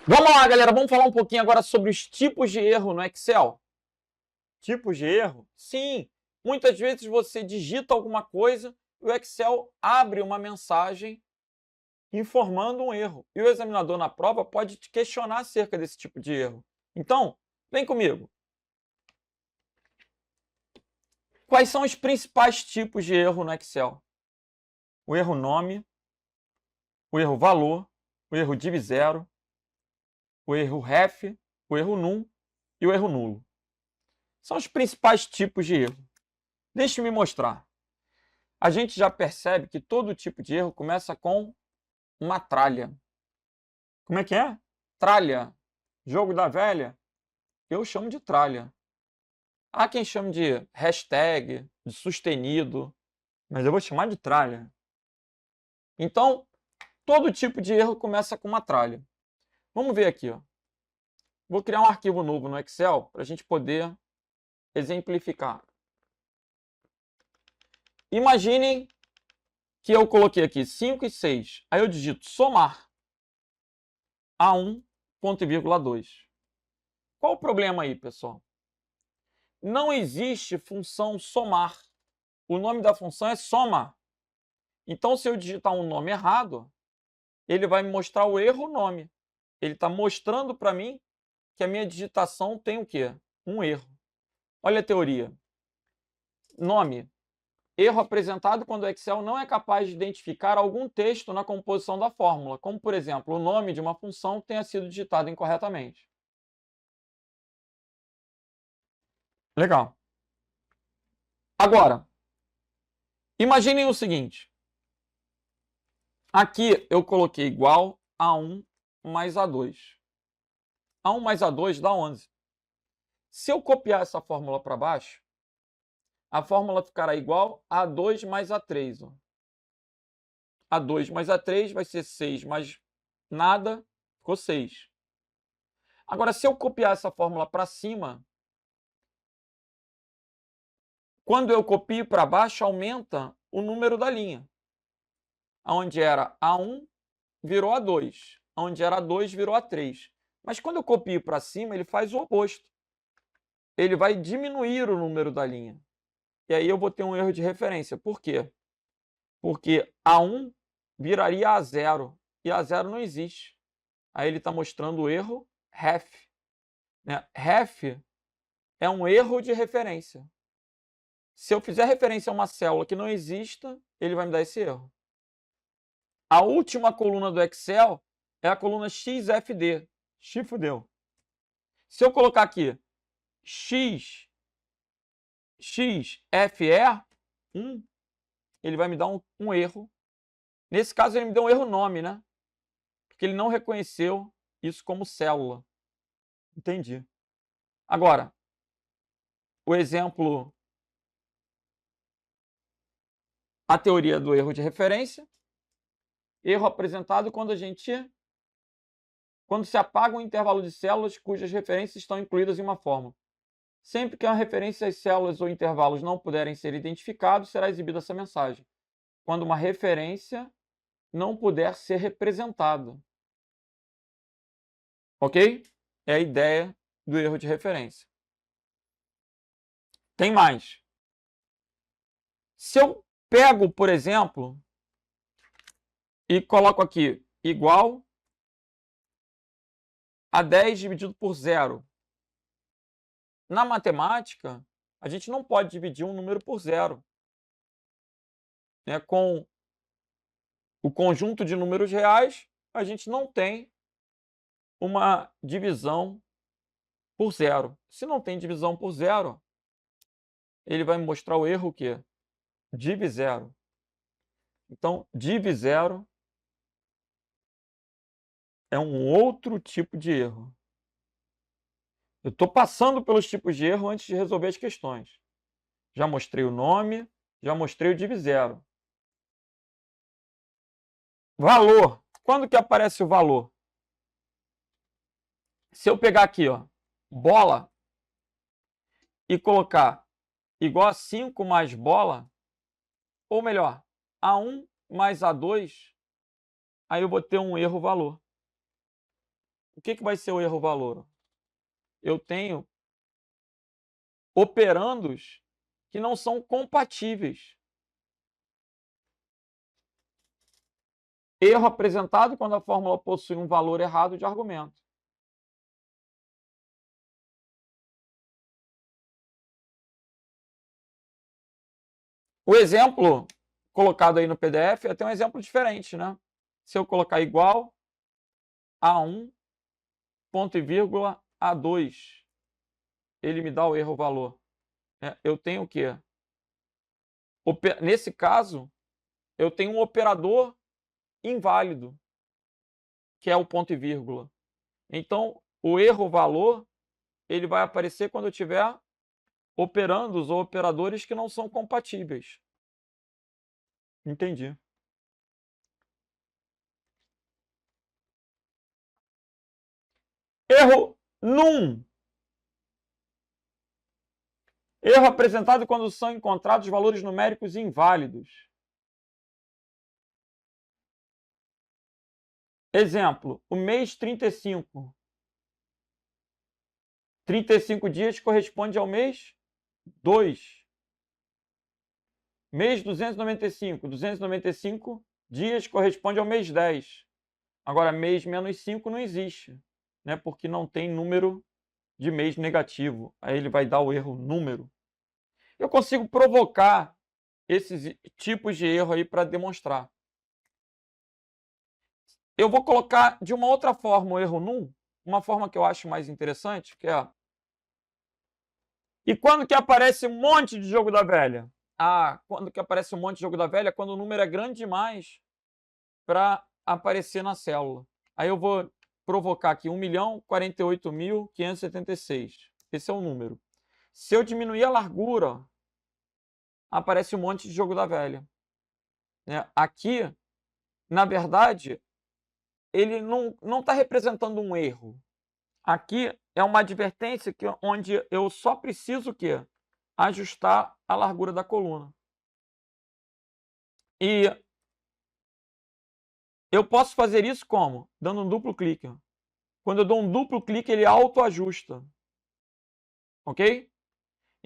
Vamos lá, galera. Vamos falar um pouquinho agora sobre os tipos de erro no Excel. Tipos de erro? Sim, muitas vezes você digita alguma coisa e o Excel abre uma mensagem informando um erro. E o examinador na prova pode te questionar acerca desse tipo de erro. Então, vem comigo. Quais são os principais tipos de erro no Excel? O erro nome, o erro valor, o erro div0, o erro ref, o erro num e o erro nulo. São os principais tipos de erro. Deixe-me mostrar. A gente já percebe que todo tipo de erro começa com uma tralha. Como é que é? Tralha. Jogo da velha? Eu chamo de tralha. Há quem chame de hashtag, de sustenido, mas eu vou chamar de tralha. Então, todo tipo de erro começa com uma tralha. Vamos ver aqui. Ó. Vou criar um arquivo novo no Excel para a gente poder exemplificar. Imaginem que eu coloquei aqui 5 e 6. Aí eu digito somar A1, ponto e vírgula 2. Qual o problema aí, pessoal? Não existe função somar. O nome da função é soma. Então, se eu digitar um nome errado, ele vai me mostrar o erro nome. Ele está mostrando para mim que a minha digitação tem o quê? Um erro. Olha a teoria. Nome. Erro apresentado quando o Excel não é capaz de identificar algum texto na composição da fórmula, como, por exemplo, o nome de uma função tenha sido digitado incorretamente. Legal. Agora, imaginem o seguinte. Aqui eu coloquei igual a 1 mais A2. A1 mais A2 dá 11. Se eu copiar essa fórmula para baixo, a fórmula ficará igual a A2 mais A3. Ó. A2 mais A3 vai ser 6 mais nada, ficou 6. Agora, se eu copiar essa fórmula para cima, quando eu copio para baixo, aumenta o número da linha. Onde era A1, virou A2. Onde era A2, virou A3. Mas quando eu copio para cima, ele faz o oposto. Ele vai diminuir o número da linha. E aí eu vou ter um erro de referência. Por quê? Porque A1 viraria A0. E A0 não existe. Aí ele está mostrando o erro ref. Né? Ref é um erro de referência. Se eu fizer referência a uma célula que não exista, ele vai me dar esse erro. A última coluna do Excel é a coluna XFD. Xfudeu. Se eu colocar aqui X, XFE, 1, ele vai me dar um erro. Nesse caso, ele me deu um erro nome, né? Porque ele não reconheceu isso como célula. Entendi. Agora, o exemplo, a teoria do erro de referência. Erro apresentado quando se apaga um intervalo de células cujas referências estão incluídas em uma fórmula. Sempre que uma referência às células ou intervalos não puderem ser identificados, será exibida essa mensagem. Quando uma referência não puder ser representada. Ok? É a ideia do erro de referência. Tem mais. Se eu pego, por exemplo, e coloco aqui igual a 10 dividido por 0. Na matemática, a gente não pode dividir um número por 0. Né? Com o conjunto de números reais, a gente não tem uma divisão por 0. Se não tem divisão por 0, ele vai me mostrar o erro que div 0. Então, div 0 é um outro tipo de erro. Eu estou passando pelos tipos de erro antes de resolver as questões. Já mostrei o nome, já mostrei o div 0. Valor. Quando que aparece o valor? Se eu pegar aqui, ó, bola, e colocar igual a 5 mais bola, ou melhor, A1 mais A2, aí eu vou ter um erro valor. o que vai ser o erro valor? Eu tenho operandos que não são compatíveis. Erro apresentado quando a fórmula possui um valor errado de argumento. O exemplo colocado aí no PDF é até um exemplo diferente, né? Se eu colocar igual a 1, ponto e vírgula, a 2, ele me dá o erro valor. Eu tenho o quê? Nesse caso, eu tenho um operador inválido, que é o ponto e vírgula. Então, o erro valor, ele vai aparecer quando eu tiver operandos ou operadores que não são compatíveis. Entendi. Erro num. Erro apresentado quando são encontrados valores numéricos inválidos. Exemplo, o mês 35. 35 dias corresponde ao mês 2. Mês 295. 295 dias corresponde ao mês 10. Agora, mês menos 5 não existe, né? Porque não tem número de mês negativo. Aí ele vai dar o erro número. Eu consigo provocar esses tipos de erro aí para demonstrar. Eu vou colocar de uma outra forma o erro num, uma forma que eu acho mais interessante, que é... E quando que aparece um monte de jogo da velha? Quando que aparece um monte de jogo da velha? Quando o número é grande demais para aparecer na célula. Aí eu vou provocar aqui 1.048.576. Esse é o número. Se eu diminuir a largura, aparece um monte de jogo da velha. Aqui, na verdade, ele não está representando um erro. Aqui é uma advertência onde eu só preciso o quê? Ajustar a largura da coluna. E eu posso fazer isso como? Dando um duplo clique. Quando eu dou um duplo clique, ele autoajusta. Ok?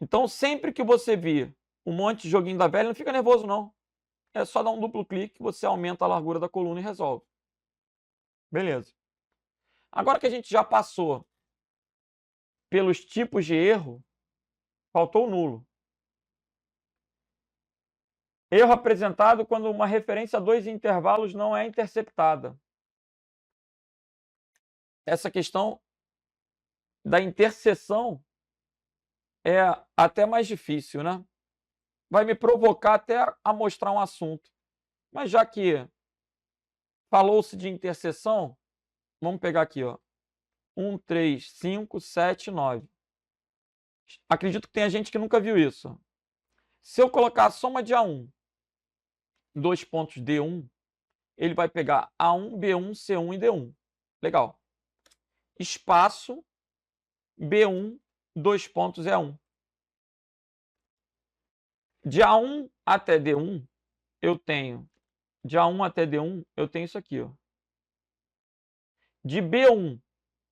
Então, sempre que você vir um monte de joguinho da velha, não fica nervoso, não. É só dar um duplo clique, você aumenta a largura da coluna e resolve. Beleza. Agora que a gente já passou pelos tipos de erro, faltou o nulo. Erro apresentado quando uma referência a dois intervalos não é interceptada. Essa questão da interseção é até mais difícil, né? Vai me provocar até a mostrar um assunto. Mas já que falou-se de interseção, vamos pegar aqui, ó. 1, 3, 5, 7, 9. Acredito que tenha gente que nunca viu isso. Se eu colocar a soma de A1, dois pontos D1, ele vai pegar A1, B1, C1 e D1. Legal. Espaço B1, dois pontos E1. De A1 até D1, eu tenho... De A1 até D1, eu tenho isso aqui, ó. De B1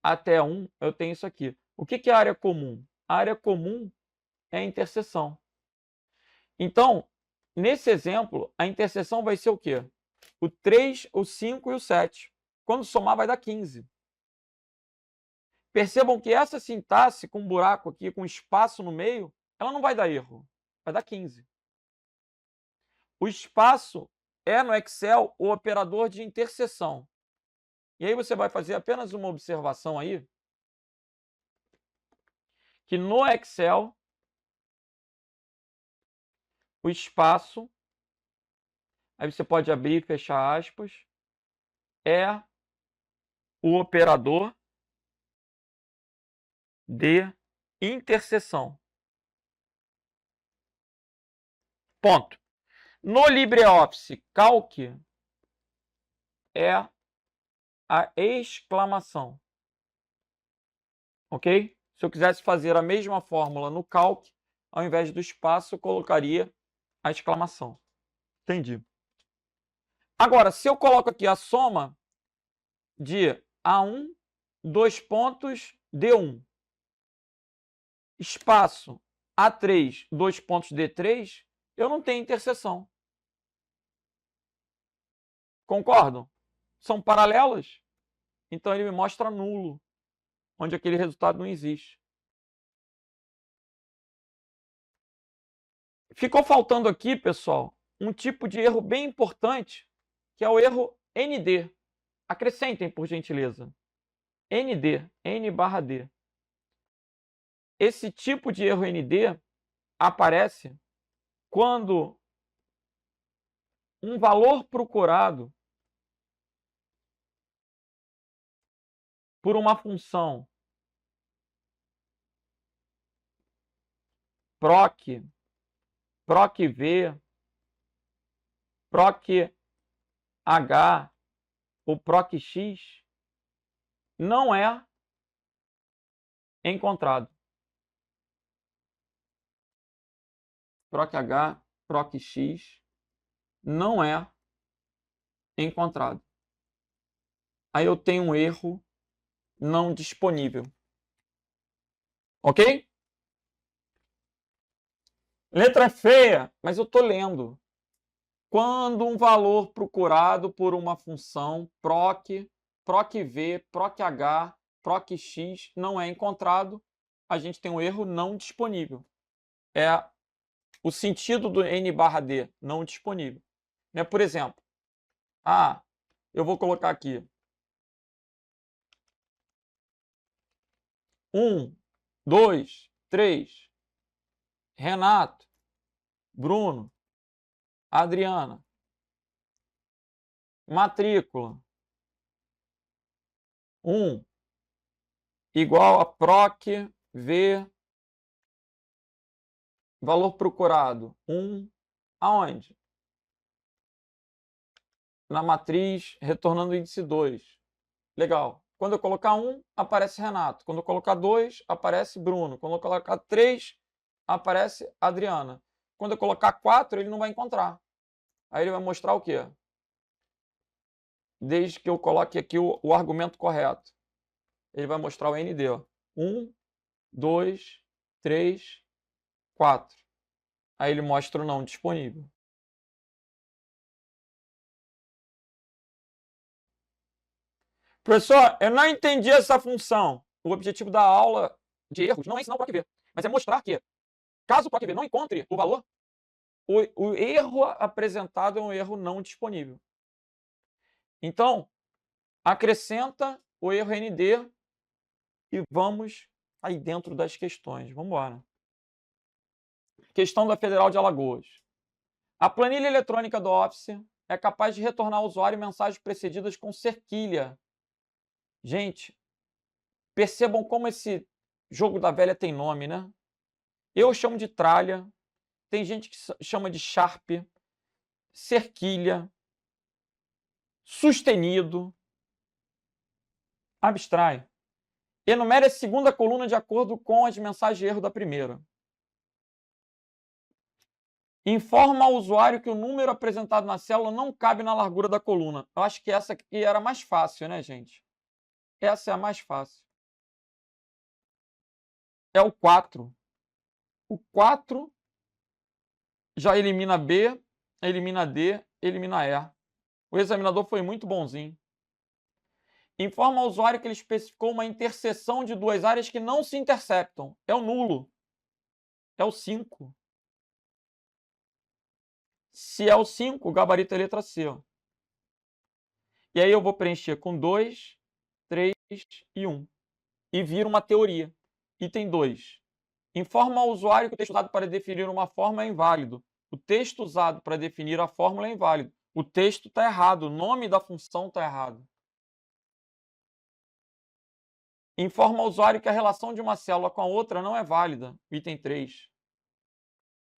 até 1, eu tenho isso aqui. O que é a área comum? A área comum é a interseção. Então, nesse exemplo, a interseção vai ser o quê? O 3, o 5 e o 7. Quando somar, vai dar 15. Percebam que essa sintaxe com um buraco aqui, com espaço no meio, ela não vai dar erro. Vai dar 15. O espaço é, no Excel, o operador de interseção. E aí você vai fazer apenas uma observação aí, que no Excel, o espaço, aí você pode abrir e fechar aspas, é o operador de interseção. Ponto. No LibreOffice Calc é a exclamação. Ok? Se eu quisesse fazer a mesma fórmula no Calc, ao invés do espaço, eu colocaria a exclamação. Entendi. Agora, se eu coloco aqui a soma de A1 2 pontos, D1. Espaço A3, 2 pontos, D3, eu não tenho interseção. Concordam? São paralelas? Então ele me mostra nulo, onde aquele resultado não existe. Ficou faltando aqui, pessoal, um tipo de erro bem importante, que é o erro ND. Acrescentem, por gentileza. ND, N/D. Esse tipo de erro ND aparece quando um valor procurado por uma função proc, proc-v, proc-h ou proc-x não é encontrado. Proc-h, proc-x não é encontrado. Aí eu tenho um erro não disponível. Ok? Letra feia, mas eu estou lendo. Quando um valor procurado por uma função proc, proc-v, proc-h, proc-x não é encontrado, a gente tem um erro não disponível. É o sentido do N/D, não disponível. Né? Por exemplo, eu vou colocar aqui 1, 2, 3, Renato, Bruno, Adriana, matrícula 1 igual a proc-v, valor procurado 1, aonde? Na matriz, retornando o índice 2. Legal. Quando eu colocar 1, aparece Renato. Quando eu colocar 2, aparece Bruno. Quando eu colocar 3, aparece Adriana. Quando eu colocar 4, ele não vai encontrar. Aí ele vai mostrar o quê? Desde que eu coloque aqui o argumento correto. Ele vai mostrar o ND. 1, 2, 3, 4. Aí ele mostra o não disponível. Professor, eu não entendi essa função. O objetivo da aula de erros não é ensinar o proc-v, mas é mostrar que, caso o proc-v não encontre o valor, o erro apresentado é um erro não disponível. Então, acrescenta o erro ND e vamos aí dentro das questões. Vamos embora. Questão da Federal de Alagoas. A planilha eletrônica do Office é capaz de retornar ao usuário mensagens precedidas com cerquilha. Gente, percebam como esse jogo da velha tem nome, né? Eu chamo de tralha, tem gente que chama de Sharp, cerquilha, sustenido. Abstrai. Enumere a segunda coluna de acordo com as mensagens de erro da primeira. Informa ao usuário que o número apresentado na célula não cabe na largura da coluna. Eu acho que essa aqui era mais fácil, né, gente? Essa é a mais fácil. É o 4. O 4 já elimina B, elimina D, elimina E. O examinador foi muito bonzinho. Informa ao usuário que ele especificou uma interseção de duas áreas que não se interceptam. É o nulo. É o 5. Se é o 5, o gabarito é a letra C. Ó. E aí eu vou preencher com 2, 3 e 1. E vira uma teoria. Item 2. Informa ao usuário que o texto usado para definir uma fórmula é inválido. O texto usado para definir a fórmula é inválido. O texto está errado. O nome da função está errado. Informa ao usuário que a relação de uma célula com a outra não é válida. Item 3.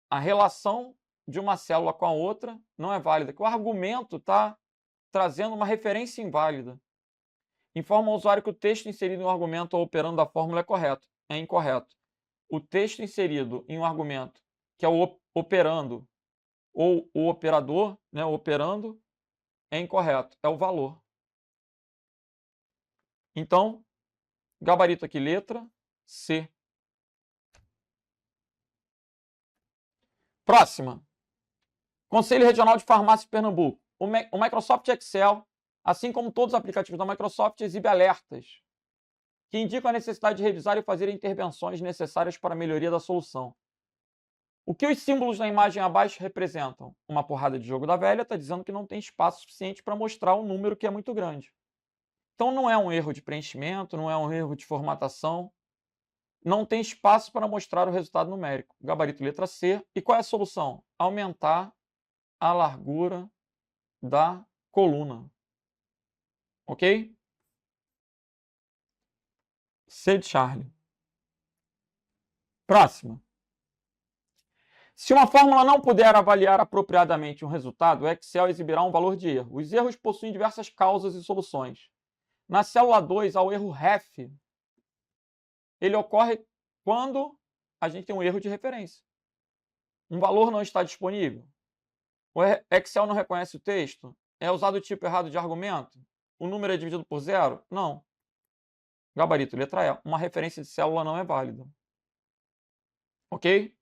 A relação de uma célula com a outra não é válida. Que o argumento está trazendo uma referência inválida. Informa ao usuário que o texto inserido em um argumento ou operando da fórmula é correto. É incorreto. O texto inserido em um argumento, que é o operando, ou o operador, né, o operando, é incorreto. É o valor. Então, Gabarito aqui, letra C. Próxima. Conselho Regional de Farmácia de Pernambuco. O Microsoft Excel, assim como todos os aplicativos da Microsoft, exibe alertas que indicam a necessidade de revisar e fazer intervenções necessárias para a melhoria da solução. O que os símbolos na imagem abaixo representam? Uma porrada de jogo da velha está dizendo que não tem espaço suficiente para mostrar um número que é muito grande. Então não é um erro de preenchimento, não é um erro de formatação. Não tem espaço para mostrar o resultado numérico. Gabarito letra C. E qual é a solução? Aumentar a largura da coluna. Ok? C de Charlie. Próxima. Se uma fórmula não puder avaliar apropriadamente um resultado, o Excel exibirá um valor de erro. Os erros possuem diversas causas e soluções. Na célula 2, há o erro ref. Ele ocorre quando a gente tem um erro de referência. Um valor não está disponível. O Excel não reconhece o texto. É usado o tipo errado de argumento. O número é dividido por zero? Não. Gabarito, letra E. Uma referência de célula não é válida. Ok?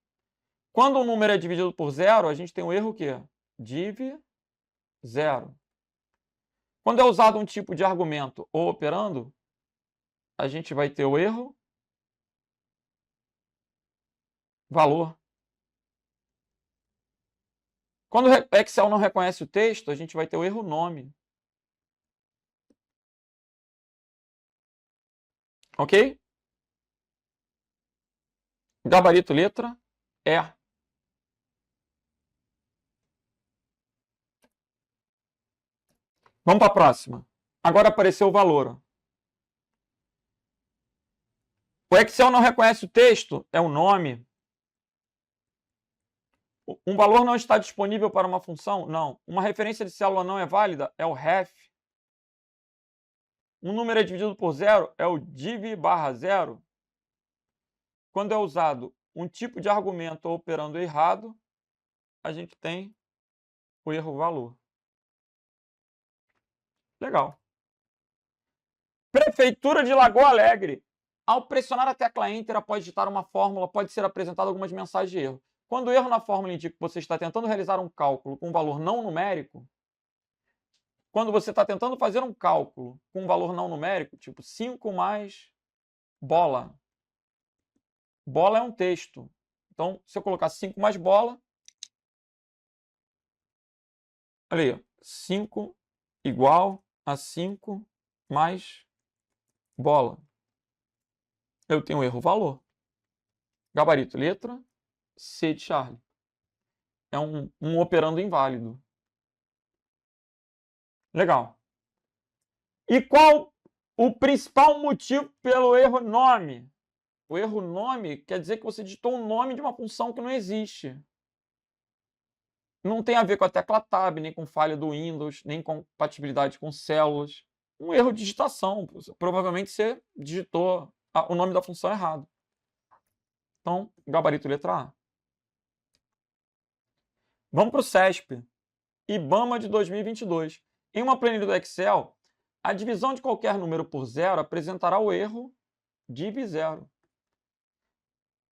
Quando o número é dividido por zero, a gente tem um erro o quê? Div zero. Quando é usado um tipo de argumento ou operando, a gente vai ter o erro valor. Quando o Excel não reconhece o texto, a gente vai ter o erro nome. Ok? Gabarito letra E. Vamos para a próxima. Agora apareceu o valor. O Excel não reconhece o texto, é o nome. Um valor não está disponível para uma função? Não. Uma referência de célula não é válida? É o ref. Um número é dividido por zero? É o div barra zero. Quando é usado um tipo de argumento operando errado, a gente tem o erro valor. Legal. Prefeitura de Lagoa Alegre. Ao pressionar a tecla Enter após digitar uma fórmula, pode ser apresentado algumas mensagens de erro. Quando o erro na fórmula indica que você está tentando realizar um cálculo com um valor não numérico, quando você está tentando fazer um cálculo com um valor não numérico, tipo 5 mais bola. Bola é um texto. Então, se eu colocar 5 mais bola, olha aí, 5 igual a 5 mais bola. Eu tenho um erro valor. Gabarito, letra C de Charlie. É um operando inválido. Legal. E qual o principal motivo pelo erro nome? O erro nome quer dizer que você digitou o nome de uma função que não existe. Não tem a ver com a tecla Tab, nem com falha do Windows, nem compatibilidade com células. Um erro de digitação. Provavelmente você digitou o nome da função errado. Então, gabarito letra A. Vamos para o CESP. IBAMA de 2022. Em uma planilha do Excel, a divisão de qualquer número por zero apresentará o erro div zero.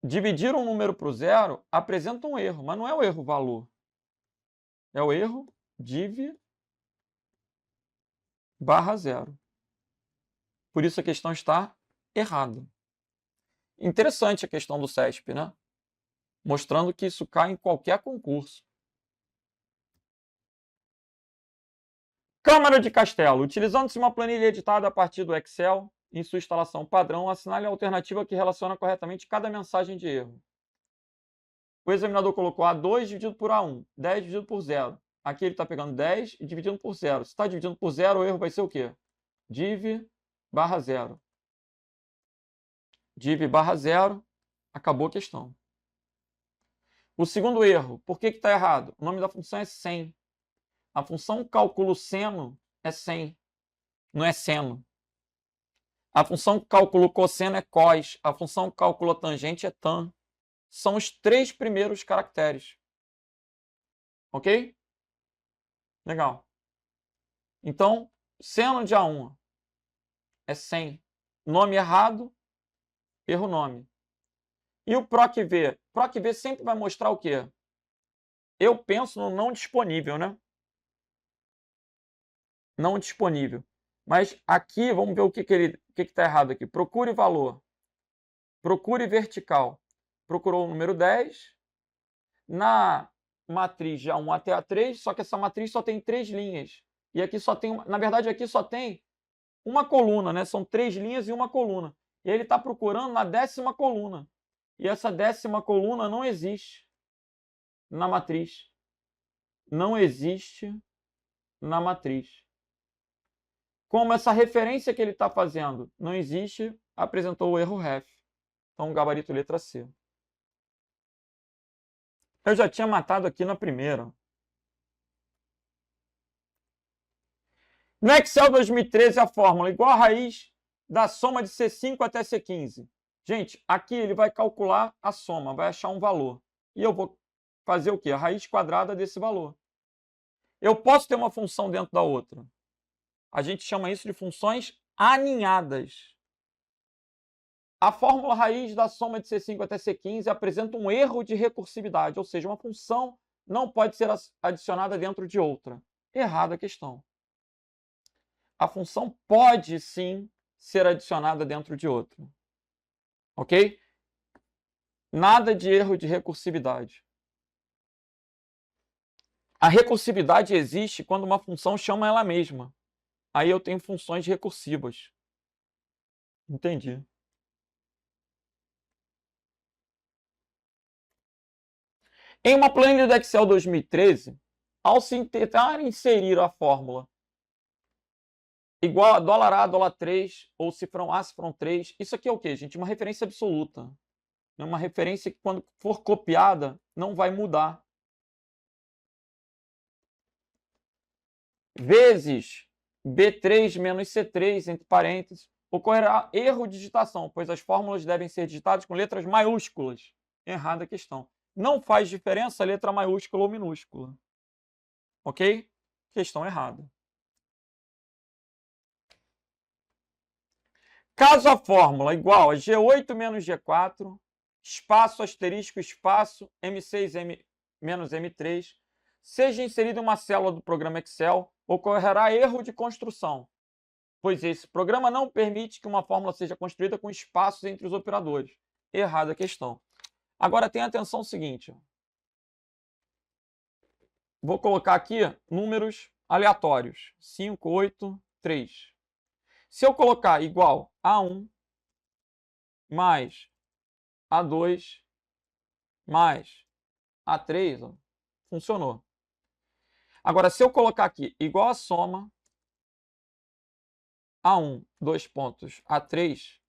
Dividir um número por zero apresenta um erro, mas não é o erro valor. É o erro div barra zero. Por isso a questão está errada. Interessante a questão do CESP, né? Mostrando que isso cai em qualquer concurso. Câmara de Castelo. Utilizando-se uma planilha editada a partir do Excel, em sua instalação padrão, assinale a alternativa que relaciona corretamente cada mensagem de erro. O examinador colocou A2 dividido por A1, 10 dividido por 0. Aqui ele está pegando 10 e dividindo por 0. Se está dividindo por 0, o erro vai ser o quê? Div barra 0. Div barra 0, acabou a questão. O segundo erro, por que está errado? O nome da função é sen. A função cálculo seno é sen, não é seno. A função cálculo cosseno é cos. A função cálculo tangente é tan. São os 3 primeiros caracteres. Ok? Legal. Então, seno de A1 é 100. nome errado, erro nome. E o PROC-V? PROC-V sempre vai mostrar o quê? Eu penso no não disponível, né? Não disponível. Mas aqui, vamos ver o que está errado aqui. Procure valor. Procure vertical. Procurou o número 10. Na matriz de A1 até A3, só que essa matriz só tem 3 linhas. E aqui só tem, na verdade, aqui só tem uma coluna, né? São 3 linhas e uma coluna. E ele está procurando na 10ª coluna. E essa 10ª coluna não existe na matriz. Não existe na matriz. Como essa referência que ele está fazendo não existe, apresentou o erro ref. Então, gabarito letra C. Eu já tinha matado aqui na primeira. No Excel 2013, a fórmula igual a raiz da soma de C5 até C15. Gente, aqui ele vai calcular a soma, vai achar um valor. E eu vou fazer o quê? A raiz quadrada desse valor. Eu posso ter uma função dentro da outra. A gente chama isso de funções aninhadas. A fórmula raiz da soma de C5 até C15 apresenta um erro de recursividade, ou seja, uma função não pode ser adicionada dentro de outra. Errada a questão. A função pode, sim, ser adicionada dentro de outra. Ok? Nada de erro de recursividade. A recursividade existe quando uma função chama ela mesma. Aí eu tenho funções recursivas. Entendi. Em uma planilha do Excel 2013, ao se tentar inserir a fórmula igual a $A, $3, ou cifrão A, cifrão 3, isso aqui é o quê, gente? Uma referência absoluta. É uma referência que, quando for copiada, não vai mudar. Vezes B3 menos C3, entre parênteses, ocorrerá erro de digitação, pois as fórmulas devem ser digitadas com letras maiúsculas. Errada a questão. Não faz diferença a letra maiúscula ou minúscula. Ok? Questão errada. Caso a fórmula igual a G8 menos G4, espaço, asterisco, espaço, M6 menos M3, seja inserida em uma célula do programa Excel, ocorrerá erro de construção, pois esse programa não permite que uma fórmula seja construída com espaços entre os operadores. Errada a questão. Agora, tenha atenção ao seguinte. Vou colocar aqui números aleatórios. 5, 8, 3. Se eu colocar igual a 1 mais A2 mais A3, ó, funcionou. Agora, se eu colocar aqui igual a soma A1, 2 pontos, A3,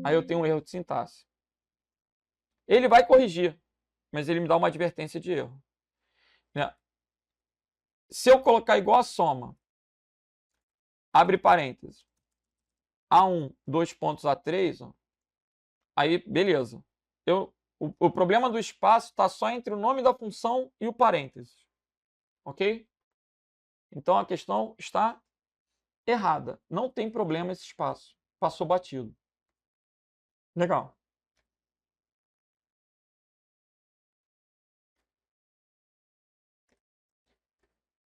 aí eu tenho um erro de sintaxe. Ele vai corrigir, mas ele me dá uma advertência de erro. Se eu colocar igual a soma, abre parênteses, A1, 2 pontos, A3, ó, aí beleza. O problema do espaço está só entre o nome da função e o parênteses. Ok? Então a questão está errada. Não tem problema esse espaço. Passou batido. Legal.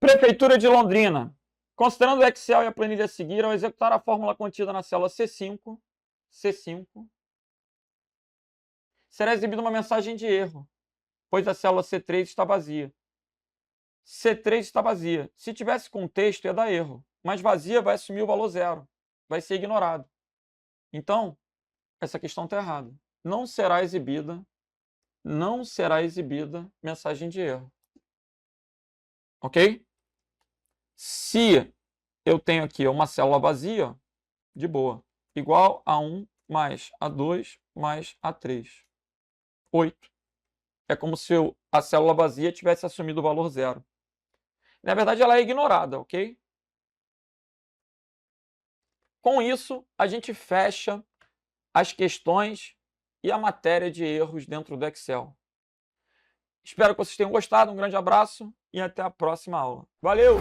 Prefeitura de Londrina. Considerando o Excel e a planilha a seguir, ao executar a fórmula contida na célula C5, será exibida uma mensagem de erro, pois a célula C3 está vazia. C3 está vazia. Se tivesse contexto, ia dar erro, mas vazia vai assumir o valor 0. Vai ser ignorado. Então, essa questão está errada. Não será exibida mensagem de erro. Ok? Se eu tenho aqui uma célula vazia, de boa, igual a 1 mais A2 mais A3. 8. É como se a célula vazia tivesse assumido o valor 0. Na verdade, ela é ignorada, ok? Com isso, a gente fecha as questões e a matéria de erros dentro do Excel. Espero que vocês tenham gostado. Um grande abraço e até a próxima aula. Valeu!